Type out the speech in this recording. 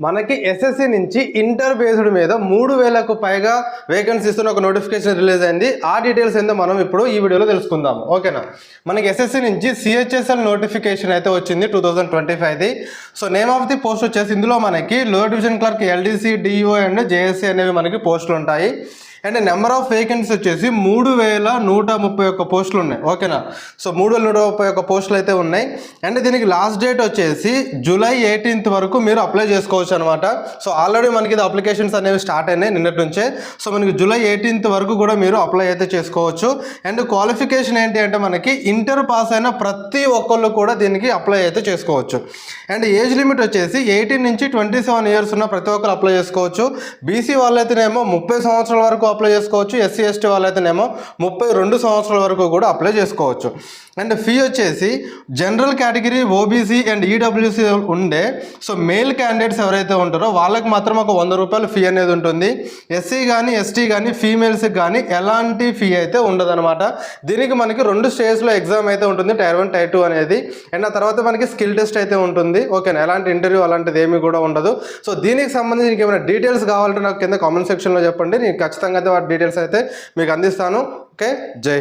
మనకి ఎస్ఎస్సి నుంచి inter based మీద 3000కు పైగా వేకెన్సీస్ ఒక నోటిఫికేషన్ రిలీజ్ అయింది. ఆ డీటెయిల్స్ ఏందో మనం ఇప్పుడు ఈ వీడియోలో తెలుసుకుందాం. ఓకేనా, మనకి ఎస్ఎస్సి నుంచి సిహెచ్ఎస్ఎల్ నోటిఫికేషన్ అయితే వచ్చింది 2025ది. So name of the post వచ్చేసి ఇందులో మనకి lower division clerk, LDC, DO and JSC అనేవి మనకి పోస్టులు ఉంటాయి. అండ్ నెంబర్ ఆఫ్ వేకెన్సీ వచ్చేసి 3131 పోస్టులు ఉన్నాయి. ఓకేనా, సో 3131 పోస్టులు అయితే ఉన్నాయి. అండ్ దీనికి లాస్ట్ డేట్ వచ్చేసి జూలై 18th వరకు మీరు అప్లై చేసుకోవచ్చు అనమాట. సో ఆల్రెడీ మనకి ఇది అప్లికేషన్స్ అనేవి స్టార్ట్ అయినాయి నిన్నటి నుంచే. సో మనకి జూలై 18th వరకు కూడా మీరు అప్లై అయితే చేసుకోవచ్చు. అండ్ క్వాలిఫికేషన్ ఏంటి అంటే మనకి ఇంటర్ పాస్ అయిన ప్రతి ఒక్కళ్ళు కూడా దీనికి అప్లై అయితే చేసుకోవచ్చు. అండ్ ఏజ్ లిమిట్ వచ్చేసి 18 నుంచి 27 ఇయర్స్ ఉన్న ప్రతి ఒక్కరు అప్లై చేసుకోవచ్చు. బీసీ వాళ్ళైతేనేమో 30 సంవత్సరాల వరకు అప్లై చేసుకోవచ్చు. ఎస్సీ ఎస్టీ వాళ్ళైతేనేమో 32 సంవత్సరాల వరకు కూడా అప్లై చేసుకోవచ్చు. అండ్ ఫీ వచ్చేసి general category, OBC and EWC ఉండే సో మేల్ క్యాండిడేట్స్ ఎవరైతే ఉంటారో వాళ్ళకి మాత్రం ఒక 100 రూపాయల ఫీ అనేది ఉంటుంది. ఎస్సీ కానీ ఎస్టీ కానీ ఫీమేల్స్కి కానీ ఎలాంటి ఫీ అయితే ఉండదన్నమాట. దీనికి మనకి 2 స్టేజ్లో ఎగ్జామ్ అయితే ఉంటుంది, టైర్ 1 టైర్ 2 అనేది. అండ్ ఆ తర్వాత మనకి స్కిల్ టెస్ట్ అయితే ఉంటుంది. ఓకేనా, ఎలాంటి ఇంటర్వ్యూ అలాంటిది ఏమీ కూడా ఉండదు. సో దీనికి సంబంధించి ఏమైనా డీటెయిల్స్ కావాలంటే నాకు కింద కామెంట్ సెక్షన్లో చెప్పండి. నేను ఖచ్చితంగా అయితే వాటి డీటెయిల్స్ అయితే మీకు అందిస్తాను. ఓకే, జై హింద్.